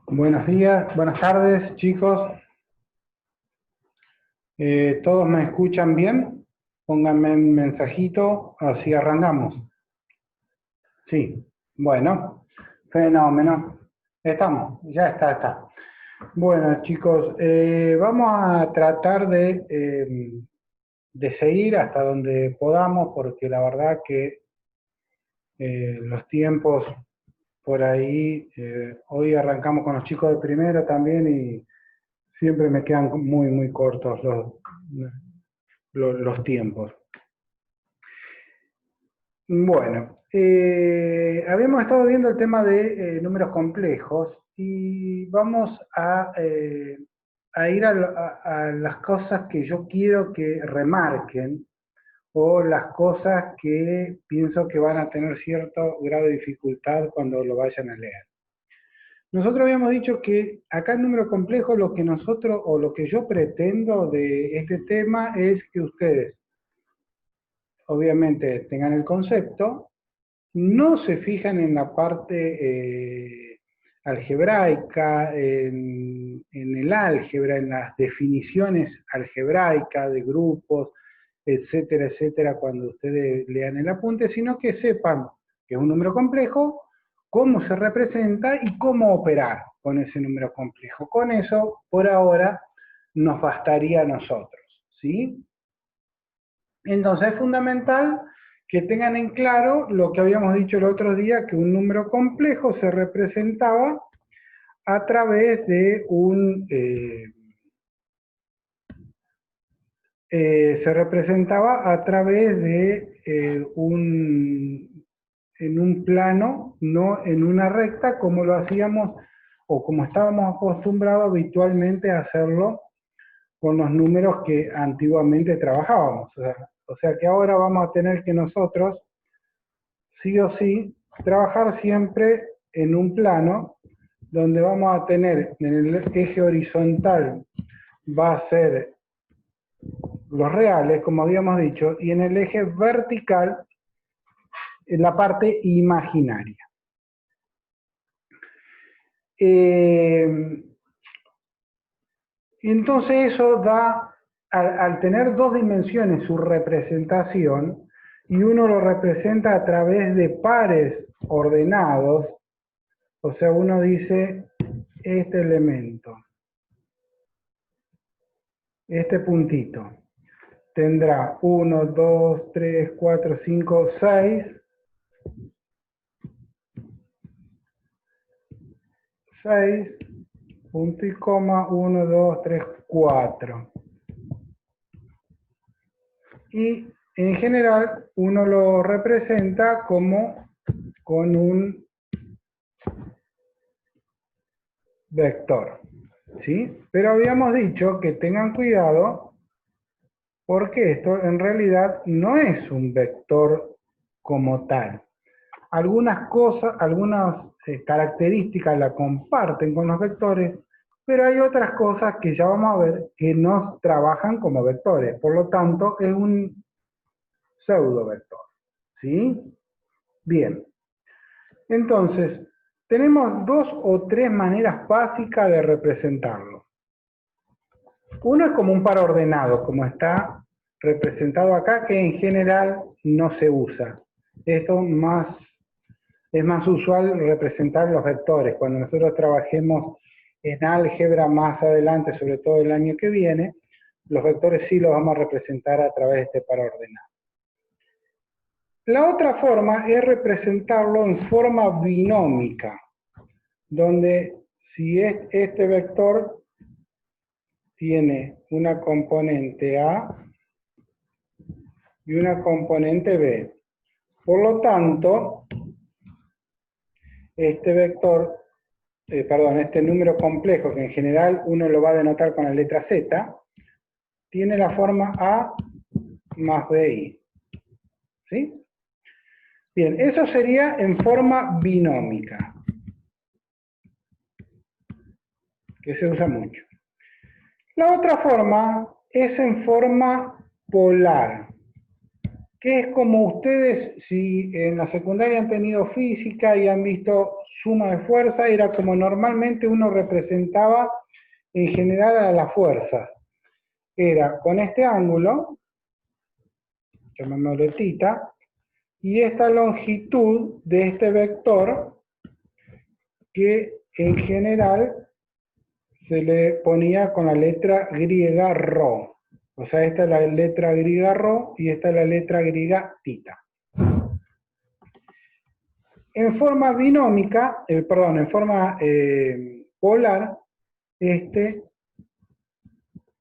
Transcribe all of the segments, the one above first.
Buenos días, buenas tardes, chicos. ¿Todos me escuchan bien? Pónganme un mensajito, así arrancamos. Sí, bueno, fenómeno. Estamos, ya está. Bueno, chicos, vamos a tratar de seguir hasta donde podamos, porque la verdad que los tiempos por ahí, hoy arrancamos con los chicos de primero también y siempre me quedan muy cortos los tiempos. Bueno, habíamos estado viendo el tema de números complejos y vamos a ir a las cosas que yo quiero que remarquen o las cosas que pienso que van a tener cierto grado de dificultad cuando lo vayan a leer. Nosotros habíamos dicho que acá en número complejo lo que nosotros, o lo que yo pretendo de este tema es que ustedes, obviamente, tengan el concepto, no se fijan en la parte algebraica, en el álgebra, en las definiciones algebraicas de grupos, etcétera, cuando ustedes lean el apunte, sino que sepan que es un número complejo, cómo se representa y cómo operar con ese número complejo. Con eso, por ahora, nos bastaría a nosotros, ¿sí? Entonces es fundamental que tengan en claro lo que habíamos dicho el otro día, que un número complejo se representaba a través de en un plano, no en una recta, como lo hacíamos o como estábamos acostumbrados habitualmente a hacerlo con los números que antiguamente trabajábamos. O sea que ahora vamos a tener que nosotros, sí o sí, trabajar siempre en un plano donde vamos a tener en el eje horizontal va a ser los reales, como habíamos dicho, y en el eje vertical en la parte imaginaria. Entonces eso da, al tener dos dimensiones su representación, y uno lo representa a través de pares ordenados, o sea, uno dice, este elemento, este puntito, tendrá 1, 2, 3, 4, 5, 6, 6, punto y coma, 1, 2, 3, 4. Y en general uno lo representa como con un vector, ¿sí? Pero habíamos dicho que tengan cuidado porque esto en realidad no es un vector como tal. Algunas cosas, algunas características la comparten con los vectores, pero hay otras cosas que ya vamos a ver que no trabajan como vectores. Por lo tanto, es un pseudo vector, ¿sí? Bien. Entonces, tenemos dos o tres maneras básicas de representarlo. Uno es como un par ordenado, como está representado acá, que en general no se usa. Esto es más usual representar los vectores. Cuando nosotros trabajemos en álgebra más adelante, sobre todo el año que viene, los vectores sí los vamos a representar a través de este par ordenado. La otra forma es representarlo en forma binómica, donde si este vector tiene una componente A y una componente B. Por lo tanto, este vector, este número complejo, que en general uno lo va a denotar con la letra Z, tiene la forma A más BI. ¿Sí? Bien, eso sería en forma binómica, que se usa mucho. La otra forma es en forma polar. que es como ustedes, si en la secundaria han tenido física y han visto suma de fuerza, era como normalmente uno representaba en general a la fuerza. Era con este ángulo, llamémoslo θ, y esta longitud de este vector, que en general se le ponía con la letra griega ρ. O sea, esta es la letra griega ρ y esta es la letra griega θ. En forma binómica, perdón, en forma polar, este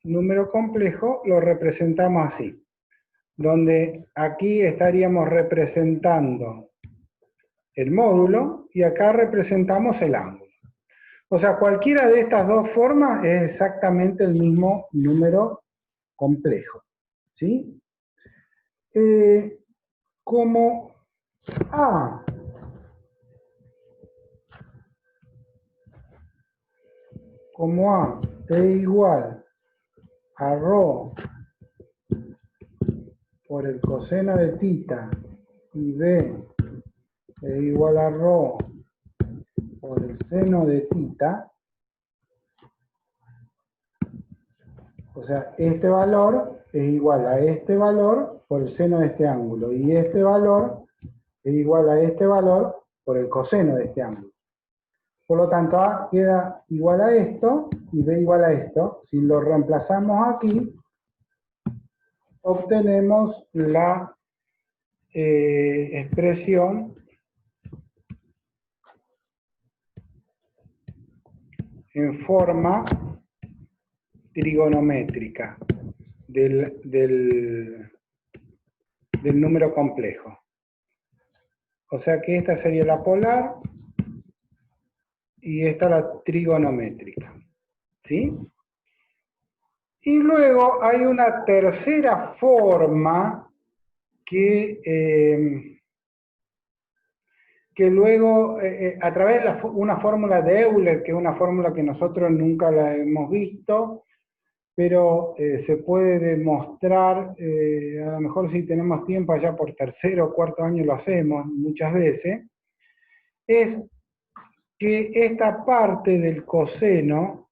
número complejo lo representamos así, donde aquí estaríamos representando el módulo y acá representamos el ángulo. O sea, cualquiera de estas dos formas es exactamente el mismo número complejo, ¿sí? Como A es igual a ρ por el coseno de θ y B es igual a ρ por el seno de θ, o sea, este valor es igual a este valor por el seno de este ángulo, y este valor es igual a este valor por el coseno de este ángulo. Por lo tanto, A queda igual a esto y B igual a esto. Si lo reemplazamos aquí, obtenemos la expresión en forma trigonométrica del número complejo. O sea que esta sería la polar y esta la trigonométrica, ¿sí? Y luego hay una tercera forma que luego, a través de una fórmula de Euler, que es una fórmula que nosotros nunca la hemos visto, pero se puede demostrar, a lo mejor si tenemos tiempo allá por tercero o cuarto año lo hacemos muchas veces, es que esta parte del coseno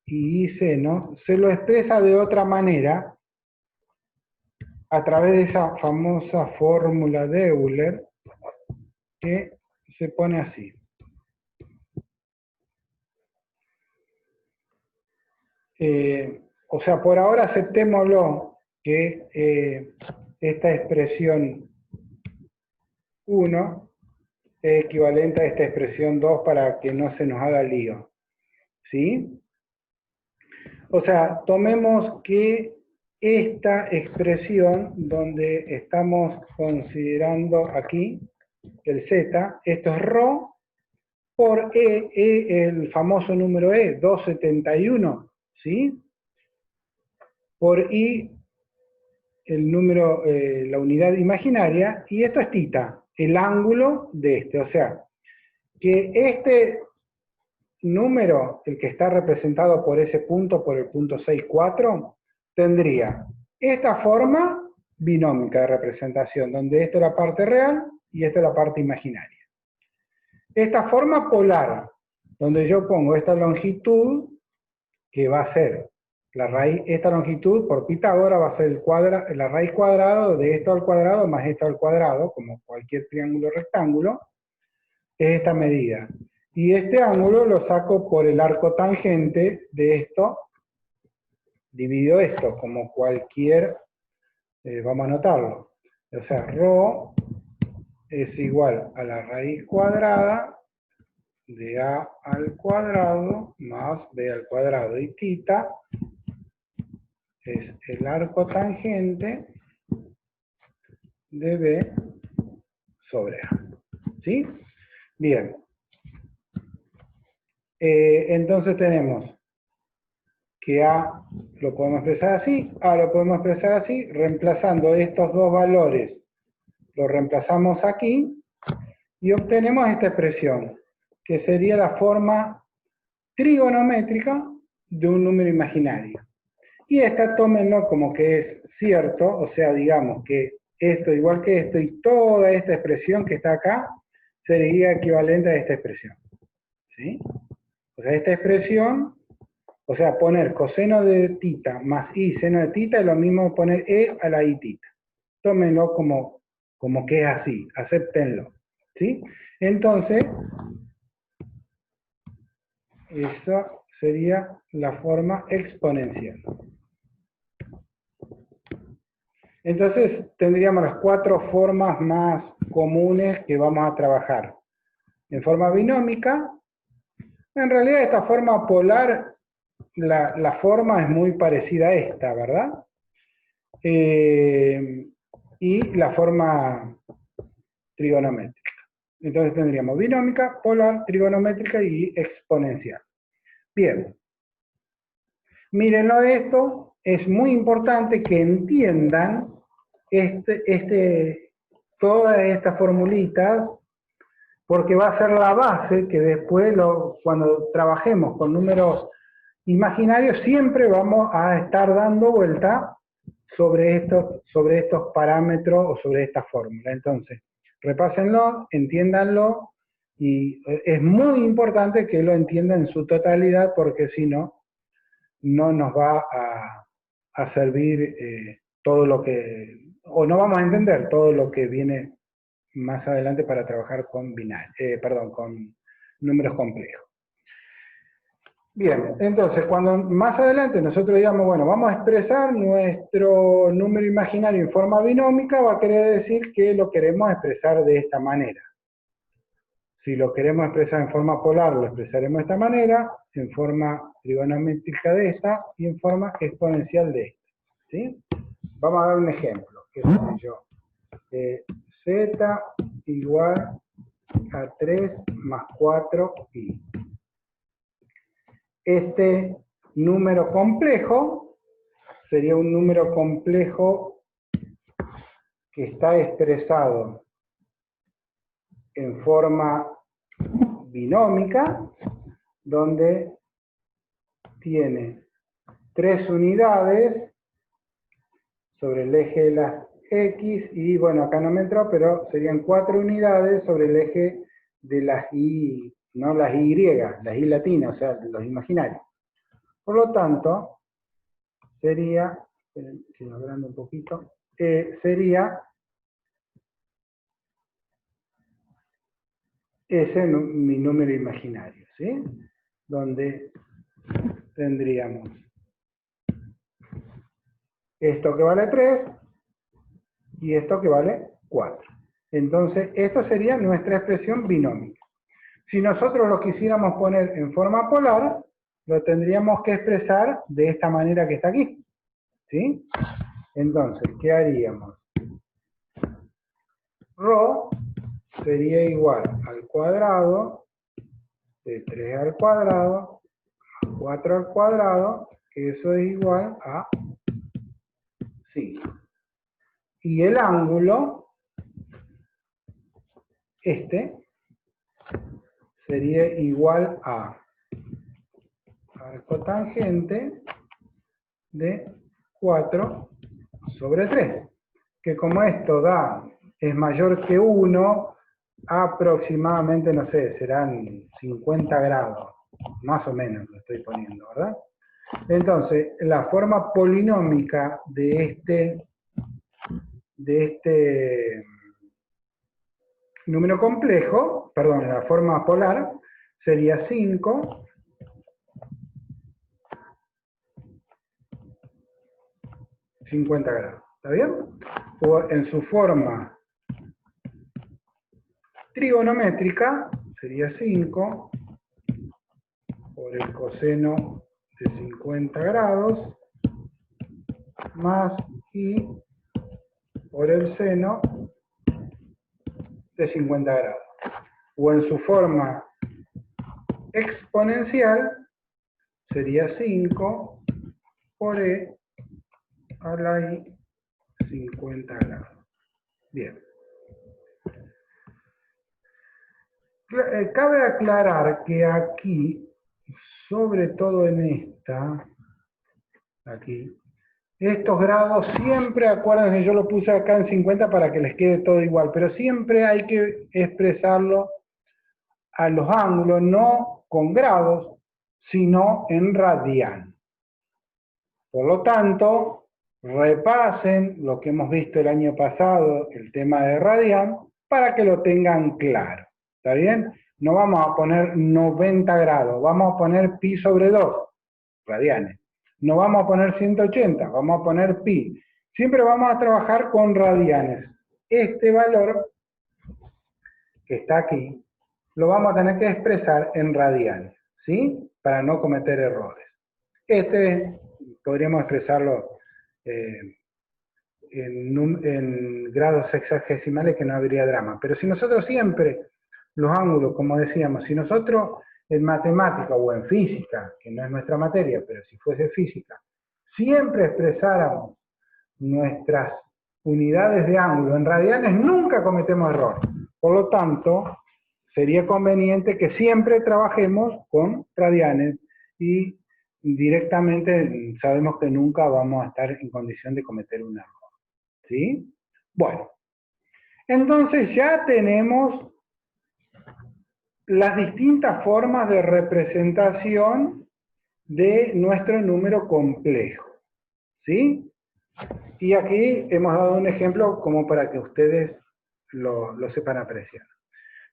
y seno se lo expresa de otra manera a través de esa famosa fórmula de Euler que se pone así. O sea, por ahora aceptémoslo que esta expresión 1 es equivalente a esta expresión 2 para que no se nos haga lío, ¿sí? O sea, tomemos que esta expresión donde estamos considerando aquí el z, esto es ρ por el famoso número 271, ¿sí? Por I, el número, la unidad imaginaria, y esto es θ, el ángulo de este. O sea, que este número, el que está representado por ese punto, por el punto 6,4, tendría esta forma binómica de representación, donde esta es la parte real y esta es la parte imaginaria. Esta forma polar, donde yo pongo esta longitud, que va a ser la raíz, esta longitud por Pitágoras va a ser la raíz cuadrada de esto al cuadrado más esto al cuadrado, como cualquier triángulo rectángulo, es esta medida. Y este ángulo lo saco por el arco tangente de esto, divido esto, como cualquier, vamos a anotarlo. O sea, ρ es igual a la raíz cuadrada de A al cuadrado más B al cuadrado. Y θ es el arco tangente de B sobre A. ¿Sí? Bien. Entonces tenemos que A lo podemos expresar así, A lo podemos expresar así, reemplazando estos dos valores, lo reemplazamos aquí, y obtenemos esta expresión, que sería la forma trigonométrica de un número imaginario. Y esta tómenlo como que es cierto, o sea, digamos que esto igual que esto, y toda esta expresión que está acá sería equivalente a esta expresión. ¿Sí? O sea, esta expresión, o sea, poner coseno de tita más i seno de tita es lo mismo que poner e a la i tita. Tómenlo como que es así, acéptenlo. ¿Sí? Entonces, esa sería la forma exponencial. Entonces, tendríamos las 4 formas más comunes que vamos a trabajar. En forma binómica, en realidad esta forma polar, la forma es muy parecida a esta, ¿verdad? Y la forma trigonométrica. Entonces tendríamos binómica, polar, trigonométrica y exponencial. Bien. Mírenlo esto, es muy importante que entiendan todas estas formulitas, porque va a ser la base que después, cuando trabajemos con números imaginarios, siempre vamos a estar dando vuelta sobre estos parámetros o sobre esta fórmula. Entonces, repásenlo, entiéndanlo, y es muy importante que lo entiendan en su totalidad, porque si no, no nos va a servir todo lo que, o no vamos a entender todo lo que viene más adelante para trabajar con con números complejos. Bien, entonces cuando más adelante nosotros digamos, bueno, vamos a expresar nuestro número imaginario en forma binómica, va a querer decir que lo queremos expresar de esta manera. Si lo queremos expresar en forma polar, lo expresaremos de esta manera, en forma trigonométrica de esta, y en forma exponencial de esta. ¿Sí? Vamos a dar un ejemplo. ¿Qué sé yo? Z igual a 3 más 4i. Este número complejo sería un número complejo que está expresado en forma binómica, donde tiene 3 unidades sobre el eje de las X, y bueno, acá no me entró, pero serían 4 unidades sobre el eje de las Y, no las Y, las Y latinas, o sea, los imaginarios. Por lo tanto, sería, si lo agrando un poquito, sería ese mi número imaginario, ¿sí? Donde tendríamos esto que vale 3 y esto que vale 4. Entonces, esto sería nuestra expresión binómica. Si nosotros lo quisiéramos poner en forma polar, lo tendríamos que expresar de esta manera que está aquí. ¿Sí? Entonces, ¿qué haríamos? Rho sería igual al cuadrado de 3 al cuadrado más 4 al cuadrado, que eso es igual a 5. Y el ángulo, sería igual a arco tangente de 4 sobre 3. Que como esto es mayor que 1, aproximadamente, no sé, serán 50 grados. Más o menos lo estoy poniendo, ¿verdad? Entonces, la forma polinómica de este número complejo, perdón, la forma polar, sería 5 50 grados. ¿Está bien? O en su forma trigonométrica, sería 5 por el coseno de 50 grados más i por el seno de 50 grados. O en su forma exponencial, sería 5 por e a la i 50 grados. Bien. Cabe aclarar que aquí, sobre todo en esta, aquí, Estos grados siempre, acuérdense, yo lo puse acá en 50 para que les quede todo igual, pero siempre hay que expresarlo a los ángulos, no con grados, sino en radian. Por lo tanto, repasen lo que hemos visto el año pasado, el tema de radian, para que lo tengan claro. ¿Está bien? No vamos a poner 90 grados, vamos a poner pi sobre 2 radianes. No vamos a poner 180, vamos a poner pi. Siempre vamos a trabajar con radianes. Este valor que está aquí, lo vamos a tener que expresar en radianes, ¿sí? Para no cometer errores. Este podríamos expresarlo en grados sexagesimales que no habría drama. Pero si nosotros siempre, los ángulos, como decíamos, si nosotros en matemática o en física, que no es nuestra materia, pero si fuese física, siempre expresáramos nuestras unidades de ángulo en radianes, nunca cometemos error. Por lo tanto, sería conveniente que siempre trabajemos con radianes y directamente sabemos que nunca vamos a estar en condición de cometer un error. ¿Sí? Bueno, entonces ya tenemos las distintas formas de representación de nuestro número complejo. ¿Sí? Y aquí hemos dado un ejemplo como para que ustedes lo sepan apreciar.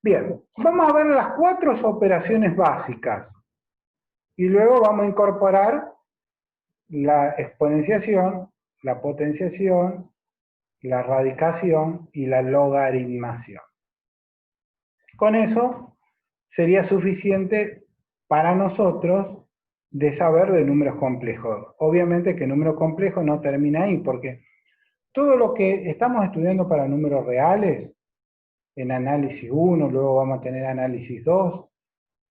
Bien, vamos a ver las 4 operaciones básicas y luego vamos a incorporar la exponenciación, la potenciación, la radicación y la logaritmación. Con eso sería suficiente para nosotros de saber de números complejos. Obviamente que número complejo no termina ahí, porque todo lo que estamos estudiando para números reales, en análisis 1, luego vamos a tener análisis 2,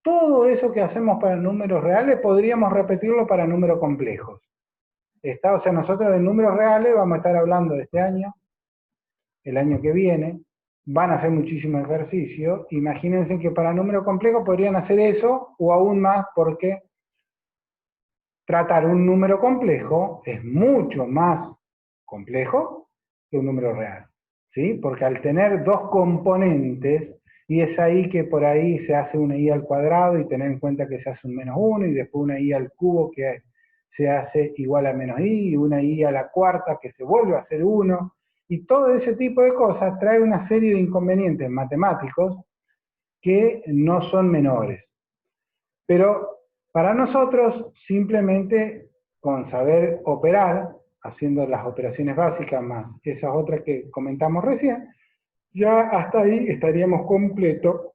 todo eso que hacemos para números reales podríamos repetirlo para números complejos. O sea, nosotros de números reales vamos a estar hablando de este año, el año que viene, van a hacer muchísimos ejercicios. Imagínense que para números complejos podrían hacer eso o aún más, porque tratar un número complejo es mucho más complejo que un número real, ¿sí? Porque al tener dos componentes, y es ahí que por ahí se hace una i al cuadrado y tener en cuenta que se hace un menos 1 y después una i al cubo que se hace igual a menos i, y una i a la cuarta que se vuelve a hacer 1, y todo ese tipo de cosas trae una serie de inconvenientes matemáticos que no son menores. Pero para nosotros, simplemente con saber operar, haciendo las operaciones básicas más esas otras que comentamos recién, ya hasta ahí estaríamos completos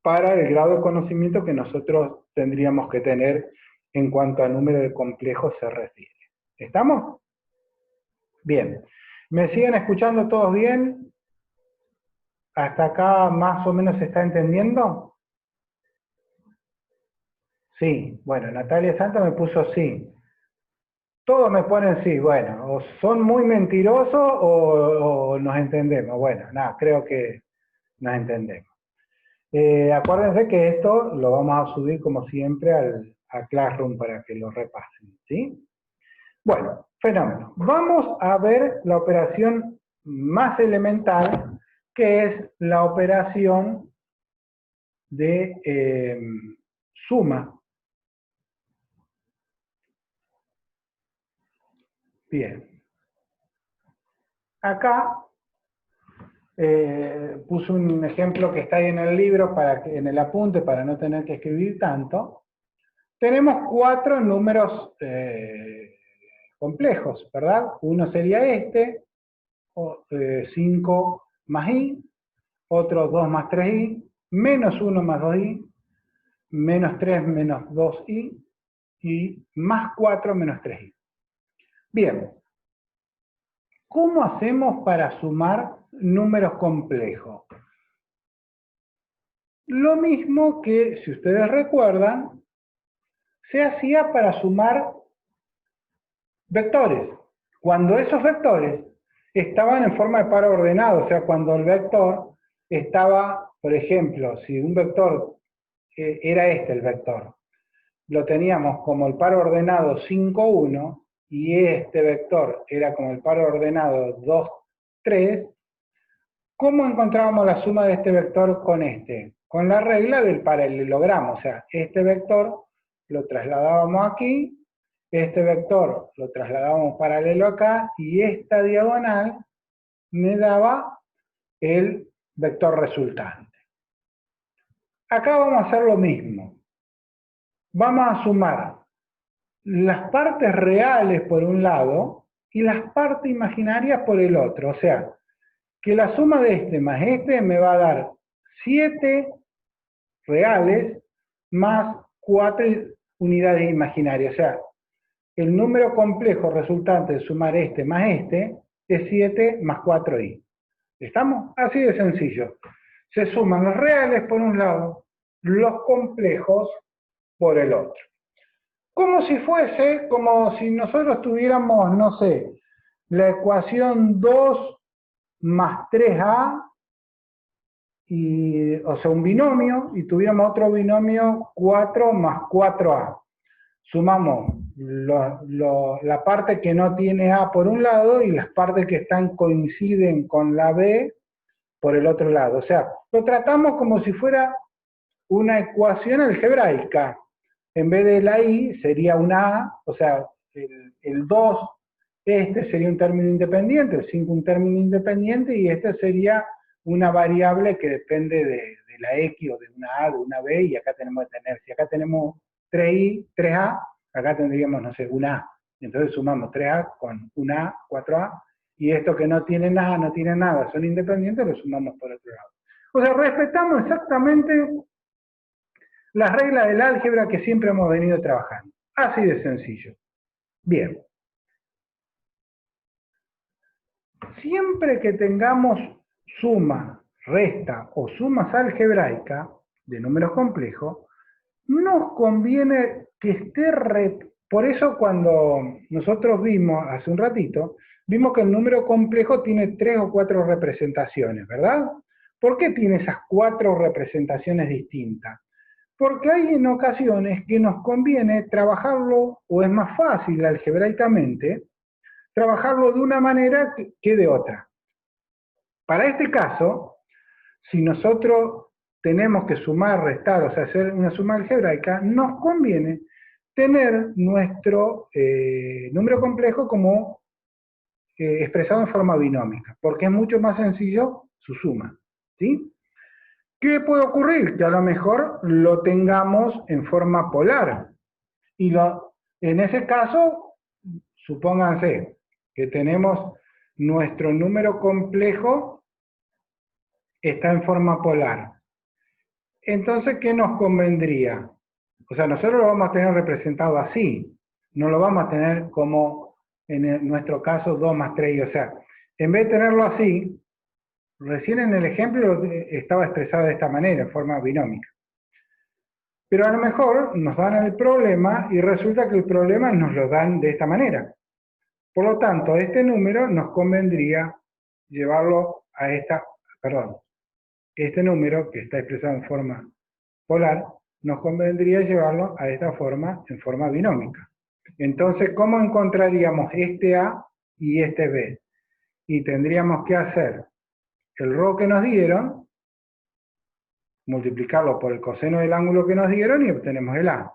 para el grado de conocimiento que nosotros tendríamos que tener en cuanto a número de complejos se refiere. ¿Estamos? Bien. ¿Me siguen escuchando todos bien? ¿Hasta acá más o menos se está entendiendo? Sí. Bueno, Natalia Santa me puso sí. Todos me ponen sí. Bueno, o son muy mentirosos o nos entendemos. Bueno, nada, creo que nos entendemos. Acuérdense que esto lo vamos a subir como siempre a Classroom para que lo repasen, ¿sí? Bueno, fenómeno. Vamos a ver la operación más elemental, que es la operación de suma. Bien. Acá puse un ejemplo que está ahí en el libro, en el apunte, para no tener que escribir tanto. Tenemos 4 números complejos, ¿verdad? Uno sería este, 5 más i, otro 2 más 3i, menos 1 más 2i, menos 3 menos 2i, y más 4 menos 3i. Bien, ¿cómo hacemos para sumar números complejos? Lo mismo que, si ustedes recuerdan, se hacía para sumar vectores. Cuando esos vectores estaban en forma de par ordenado, o sea, cuando el vector estaba, por ejemplo, si un vector era este el vector, lo teníamos como el par ordenado 5, 1, y este vector era como el par ordenado 2, 3, ¿cómo encontrábamos la suma de este vector con este? Con la regla del paralelogramo, o sea, este vector lo trasladábamos aquí, este vector lo trasladábamos paralelo acá, y esta diagonal me daba el vector resultante. Acá vamos a hacer lo mismo. Vamos a sumar las partes reales por un lado y las partes imaginarias por el otro. O sea, que la suma de este más este me va a dar 7 reales más 4 unidades imaginarias. O sea, el número complejo resultante de sumar este más este es 7 más 4i. ¿Estamos? Así de sencillo. Se suman los reales por un lado, los complejos por el otro. Como si fuese, como si nosotros tuviéramos, no sé, la ecuación 2 más 3a, o sea, un binomio, y tuviéramos otro binomio 4 más 4a. Sumamos la parte que no tiene a por un lado y las partes que coinciden con la b por el otro lado. O sea, lo tratamos como si fuera una ecuación algebraica. En vez de la i sería una a, o sea, el 2, este sería un término independiente, el 5 un término independiente, y este sería una variable que depende de la x o de una a, de una b, y acá tenemos que tener, si acá tenemos 3i, 3a, acá tendríamos, no sé, una a. Entonces sumamos 3a con una a, 4a, y esto que no tiene nada, no tiene nada, son independientes, lo sumamos por otro lado. O sea, respetamos exactamente las reglas del álgebra que siempre hemos venido trabajando. Así de sencillo. Bien. Siempre que tengamos suma, resta o sumas algebraicas de números complejos, nos conviene que esté... Por eso cuando nosotros vimos hace un ratito, vimos que el número complejo tiene 3 o 4 representaciones, ¿verdad? ¿Por qué tiene esas 4 representaciones distintas? Porque hay en ocasiones que nos conviene trabajarlo, o es más fácil algebraicamente, trabajarlo de una manera que de otra. Para este caso, si nosotros tenemos que sumar, restar, o sea, hacer una suma algebraica, nos conviene tener nuestro número complejo como expresado en forma binómica, porque es mucho más sencillo su suma, ¿sí? ¿Qué puede ocurrir? Que a lo mejor lo tengamos en forma polar. Y en ese caso, supónganse que tenemos nuestro número complejo está en forma polar. Entonces, ¿qué nos convendría? O sea, nosotros lo vamos a tener representado así. No lo vamos a tener como en nuestro caso 2 más 3. O sea, en vez de tenerlo así, recién en el ejemplo estaba expresado de esta manera, en forma binómica. Pero a lo mejor nos dan el problema y resulta que el problema nos lo dan de esta manera. Por lo tanto, este número nos convendría llevarlo a este número que está expresado en forma polar, nos convendría llevarlo a esta forma, en forma binómica. Entonces, ¿cómo encontraríamos este A y este B? Y tendríamos que hacer el ρ que nos dieron, multiplicarlo por el coseno del ángulo que nos dieron y obtenemos el A.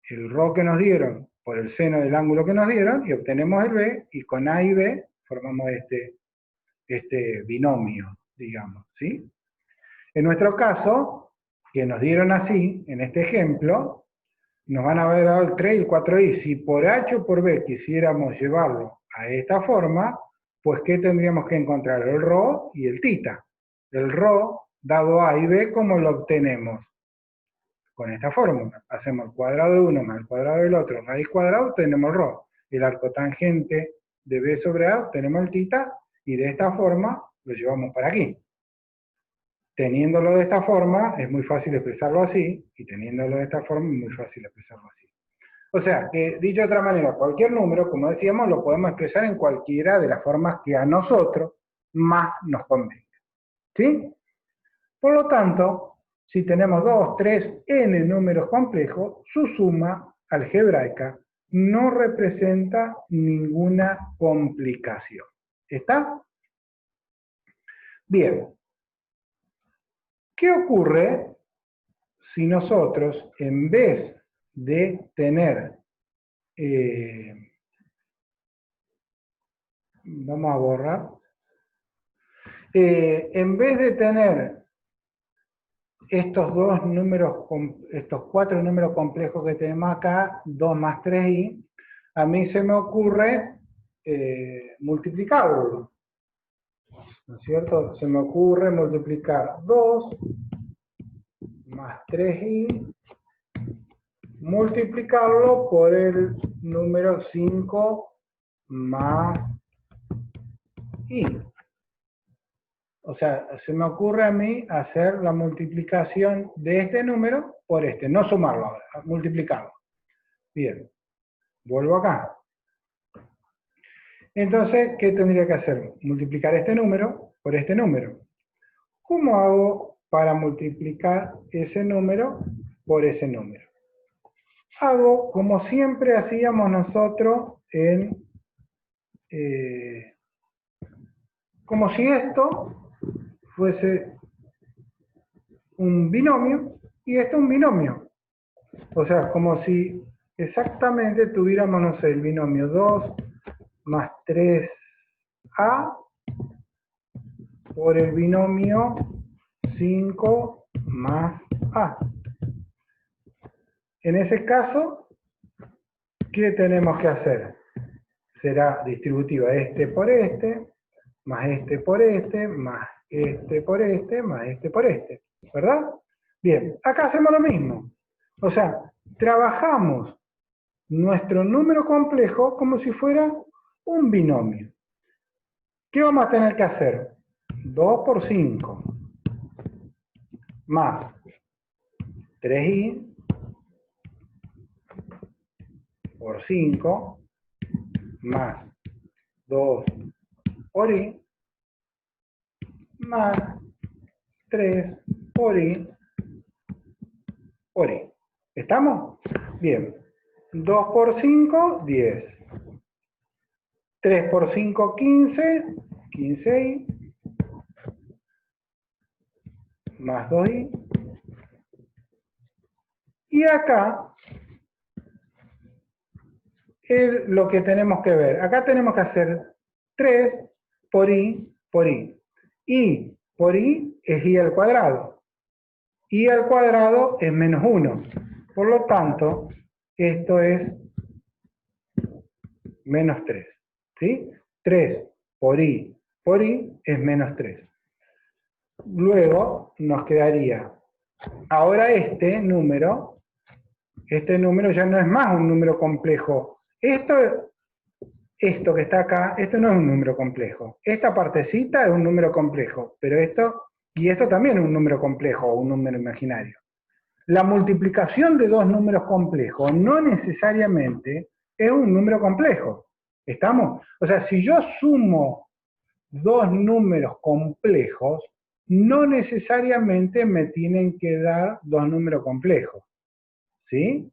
El ρ que nos dieron por el seno del ángulo que nos dieron y obtenemos el B, y con A y B formamos este binomio, digamos, ¿sí? En nuestro caso, que nos dieron así, en este ejemplo, nos van a haber dado el 3 y el 4i. Si por H o por B quisiéramos llevarlo a esta forma, pues ¿qué tendríamos que encontrar? El ρ y el θ. El ρ dado A y B, ¿cómo lo obtenemos? Con esta fórmula. Hacemos el cuadrado de uno más el cuadrado del otro, raíz cuadrada, obtenemos el ρ. El arco tangente de B sobre A, obtenemos el θ, y de esta forma lo llevamos para aquí. Teniéndolo de esta forma, es muy fácil expresarlo así, y teniéndolo de esta forma, es muy fácil expresarlo así. O sea, que dicho de otra manera, cualquier número, como decíamos, lo podemos expresar en cualquiera de las formas que a nosotros más nos convenga. ¿Sí? Por lo tanto, si tenemos 2, 3, n números complejos, su suma algebraica no representa ninguna complicación. ¿Está? Bien. ¿Qué ocurre si nosotros, en vez de tener, vamos a borrar, en vez de tener estos dos números, estos cuatro números complejos que tenemos acá, 2 más 3i, a mí se me ocurre multiplicarlo, ¿no es cierto? Se me ocurre multiplicar 2 más 3i, multiplicarlo por el número 5 más i. O sea, se me ocurre a mí hacer la multiplicación de este número por este, no sumarlo ahora, multiplicarlo. Bien, vuelvo acá. Entonces, ¿qué tendría que hacer? Multiplicar este número por este número. ¿Cómo hago para multiplicar ese número por ese número? Hago como siempre hacíamos nosotros en... como si esto fuese un binomio y esto un binomio. O sea, como si exactamente tuviéramos, no sé, el binomio 2 más 3a por el binomio 5 más a. En ese caso, ¿qué tenemos que hacer? Será distributiva este por este, más este por este, más este por este, más este por este. ¿Verdad? Bien, acá hacemos lo mismo. O sea, trabajamos nuestro número complejo como si fuera un binomio. ¿Qué vamos a tener que hacer? 2 por 5 más 3i por 5 más 2 por i más 3 por i por i. ¿Estamos? Bien. 2 por 5, 10. 3 por 5, 15. 15i. Más 2i. Y acá es lo que tenemos que ver. Acá tenemos que hacer 3 por i por i. I por i es i al cuadrado. I al cuadrado es menos 1. Por lo tanto, esto es menos 3. ¿Sí? 3 por i es menos 3. Luego nos quedaría, ahora este número ya no es más un número complejo. Esto que está acá, esto no es un número complejo. Esta partecita es un número complejo, pero esto también es un número complejo o un número imaginario. La multiplicación de dos números complejos no necesariamente es un número complejo. ¿Estamos? O sea, si yo sumo dos números complejos, no necesariamente me tienen que dar dos números complejos. ¿Sí?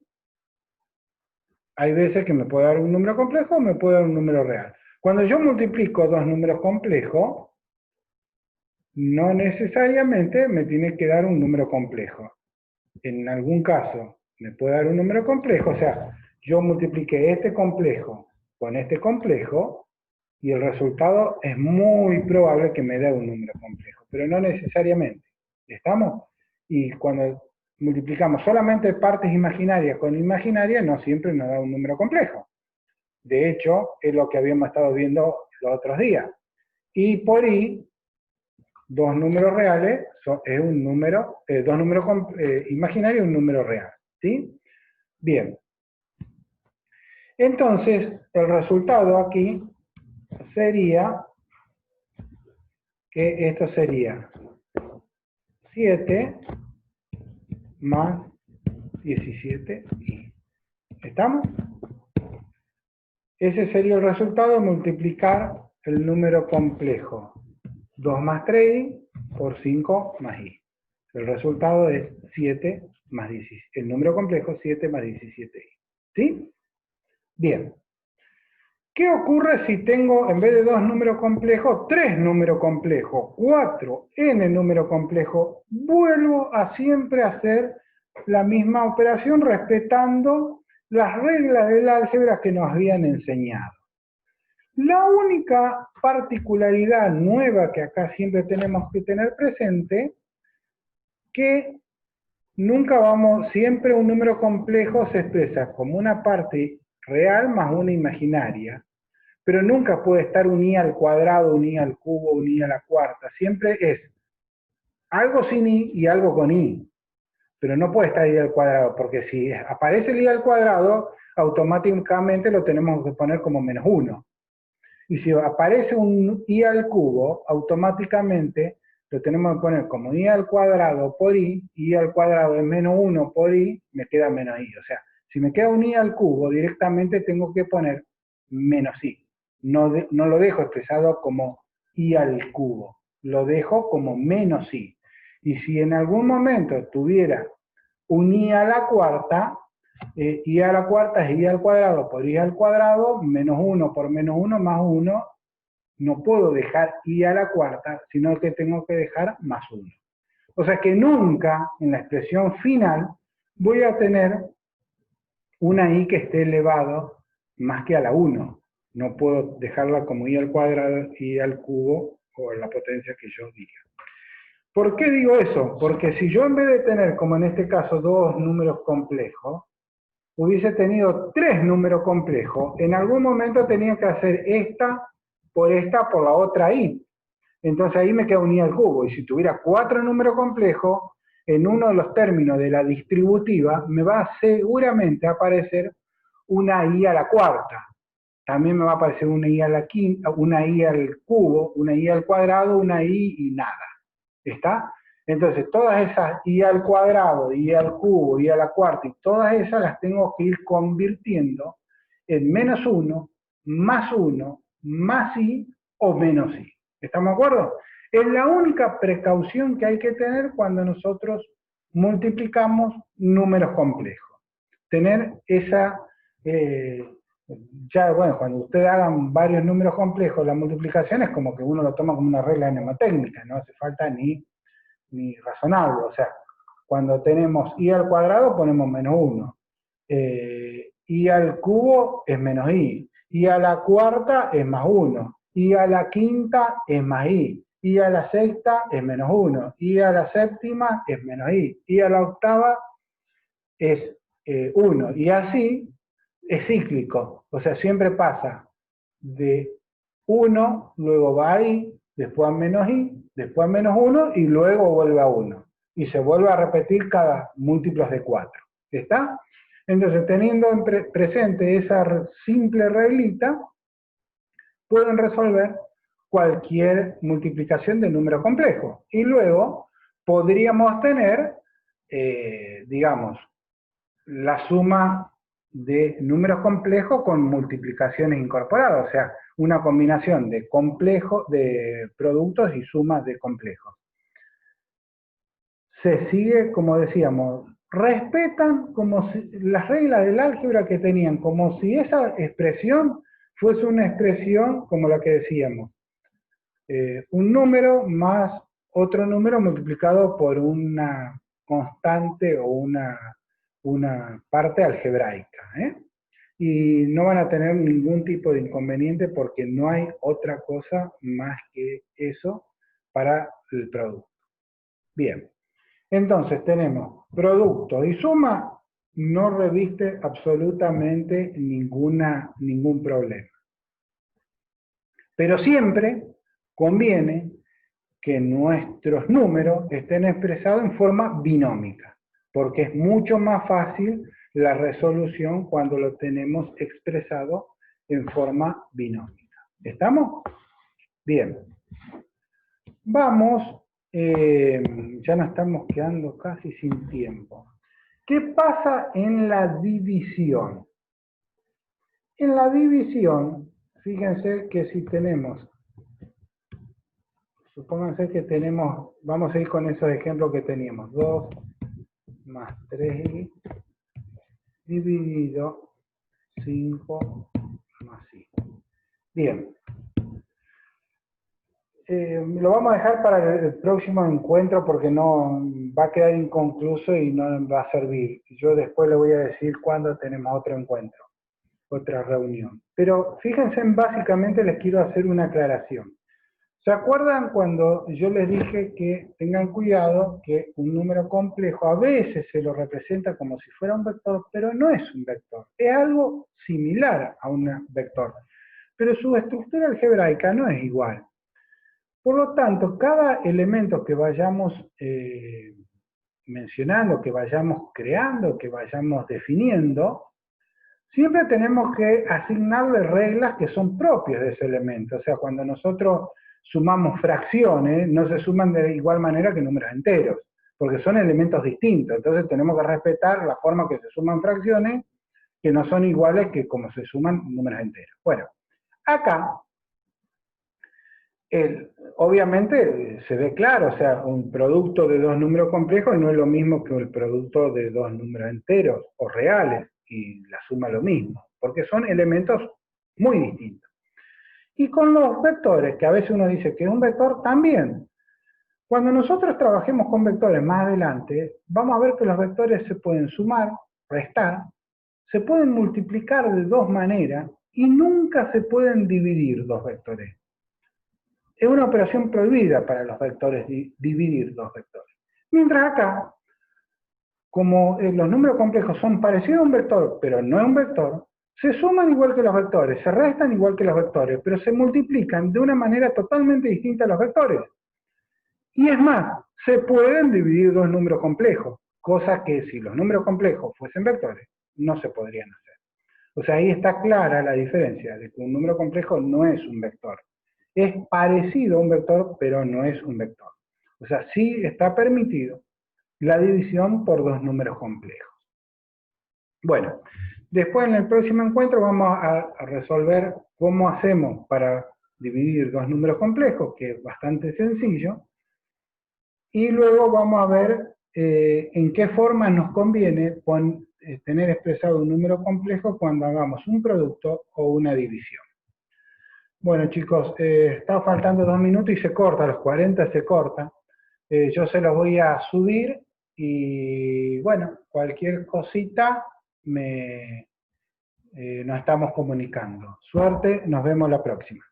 Hay veces que me puede dar un número complejo o me puede dar un número real. Cuando yo multiplico dos números complejos, no necesariamente me tiene que dar un número complejo. En algún caso me puede dar un número complejo, o sea, yo multipliqué este complejo con este complejo y el resultado es muy probable que me dé un número complejo, pero no necesariamente. ¿Estamos? Y cuando multiplicamos solamente partes imaginarias con imaginarias, no siempre nos da un número complejo. De hecho, es lo que habíamos estado viendo los otros días. I por i, dos números reales, es un número, dos números imaginarios y un número real. ¿Sí? Bien. Entonces, el resultado aquí sería que esto sería 7 más 17i. ¿Estamos? Ese sería el resultado de multiplicar el número complejo 2 más 3i por 5 más i. El resultado es 7 más 17. El número complejo 7 más 17i. ¿Sí? Bien. ¿Qué ocurre si tengo, en vez de 2 números complejos, 3 números complejos, 4, n números complejos? Vuelvo a siempre hacer la misma operación respetando las reglas del álgebra que nos habían enseñado. La única particularidad nueva que acá siempre tenemos que tener presente, que siempre un número complejo se expresa como una parte real más una imaginaria, pero nunca puede estar un i al cuadrado, un i al cubo, un i a la cuarta. Siempre es algo sin i y algo con i, pero no puede estar i al cuadrado, porque si aparece el i al cuadrado, automáticamente lo tenemos que poner como -1. Y si aparece un i al cubo, automáticamente lo tenemos que poner como i al cuadrado por i al cuadrado es -1 por i, me queda menos i. O sea, si me queda un i al cubo, directamente tengo que poner menos i. No lo dejo expresado como i al cubo, lo dejo como menos i. Y si en algún momento tuviera un i a la cuarta, i a la cuarta es i al cuadrado por i al cuadrado, -1 por -1 más 1, no puedo dejar i a la cuarta, sino que tengo que dejar +1. O sea que nunca en la expresión final voy a tener una i que esté elevado más que a la 1. No puedo dejarla como i al cuadrado, i al cubo, o la potencia que yo diga. ¿Por qué digo eso? Porque si yo en vez de tener, como en este caso, 2 números complejos, hubiese tenido 3 números complejos, en algún momento tenía que hacer esta por la otra i. Entonces ahí me queda un i al cubo. Y si tuviera 4 números complejos, en uno de los términos de la distributiva me va seguramente a aparecer una i a la cuarta. También me va a aparecer una i a la quinta, una i al cubo, una i al cuadrado, una i y nada. ¿Está? Entonces, todas esas i al cuadrado, i al cubo, i a la cuarta, y todas esas las tengo que ir convirtiendo en -1, +1, más i o menos i. ¿Estamos de acuerdo? Es la única precaución que hay que tener cuando nosotros multiplicamos números complejos. Tener esa... ya, bueno, cuando ustedes hagan varios números complejos, la multiplicación es como que uno lo toma como una regla mnemotécnica, no hace falta ni razonarlo. O sea, cuando tenemos i al cuadrado ponemos -1, i al cubo es menos i a la cuarta es +1, i a la quinta es más i a la sexta es -1, i a la séptima es menos i a la octava es 1, y así es cíclico, o sea, siempre pasa de 1, luego va a i, después a menos i, después a -1 y luego vuelve a 1. Y se vuelve a repetir cada múltiplos de 4. ¿Está? Entonces, teniendo presente esa simple reglita, pueden resolver cualquier multiplicación de número complejo. Y luego podríamos tener, digamos, la suma de números complejos con multiplicaciones incorporadas, o sea, una combinación de productos y sumas de complejos. Se sigue, como decíamos, respetan como si, las reglas del álgebra que tenían, como si esa expresión fuese una expresión como la que decíamos, un número más otro número multiplicado por una constante o una parte algebraica, y no van a tener ningún tipo de inconveniente porque no hay otra cosa más que eso para el producto. Bien, entonces tenemos producto y suma, no reviste absolutamente ningún problema. Pero siempre conviene que nuestros números estén expresados en forma binómica, porque es mucho más fácil la resolución cuando lo tenemos expresado en forma binómica. ¿Estamos? Bien. Vamos, ya nos estamos quedando casi sin tiempo. ¿Qué pasa en la división? En la división, fíjense que si tenemos, supónganse que tenemos, vamos a ir con esos ejemplos que teníamos, 2 más 3i dividido 5 más 5. Bien. Lo vamos a dejar para el próximo encuentro porque no va a quedar inconcluso y no va a servir. Yo después le voy a decir cuándo tenemos otro encuentro, otra reunión. Pero fíjense, básicamente les quiero hacer una aclaración. ¿Se acuerdan cuando yo les dije que tengan cuidado que un número complejo a veces se lo representa como si fuera un vector, pero no es un vector, es algo similar a un vector, pero su estructura algebraica no es igual. Por lo tanto, cada elemento que vayamos mencionando, que vayamos creando, que vayamos definiendo, siempre tenemos que asignarle reglas que son propias de ese elemento. O sea, cuando nosotros sumamos fracciones, no se suman de igual manera que números enteros, porque son elementos distintos. Entonces tenemos que respetar la forma que se suman fracciones, que no son iguales que como se suman números enteros. Bueno, acá, obviamente se ve claro, o sea, un producto de dos números complejos no es lo mismo que el producto de dos números enteros o reales, y la suma lo mismo, porque son elementos muy distintos. Y con los vectores, que a veces uno dice que es un vector, también. Cuando nosotros trabajemos con vectores más adelante, vamos a ver que los vectores se pueden sumar, restar, se pueden multiplicar de dos maneras y nunca se pueden dividir dos vectores. Es una operación prohibida para los vectores dividir dos vectores. Mientras acá, como los números complejos son parecidos a un vector, pero no es un vector, se suman igual que los vectores, se restan igual que los vectores, pero se multiplican de una manera totalmente distinta a los vectores. Y es más, se pueden dividir dos números complejos, cosa que si los números complejos fuesen vectores, no se podrían hacer. O sea, ahí está clara la diferencia de que un número complejo no es un vector. Es parecido a un vector, pero no es un vector. O sea, sí está permitido la división por dos números complejos. Bueno, después en el próximo encuentro vamos a resolver cómo hacemos para dividir dos números complejos, que es bastante sencillo, y luego vamos a ver en qué forma nos conviene tener expresado un número complejo cuando hagamos un producto o una división. Bueno chicos, está faltando 2 minutos y se corta, a los 40 se corta. Yo se los voy a subir y bueno, cualquier cosita nos estamos comunicando. Suerte, nos vemos la próxima.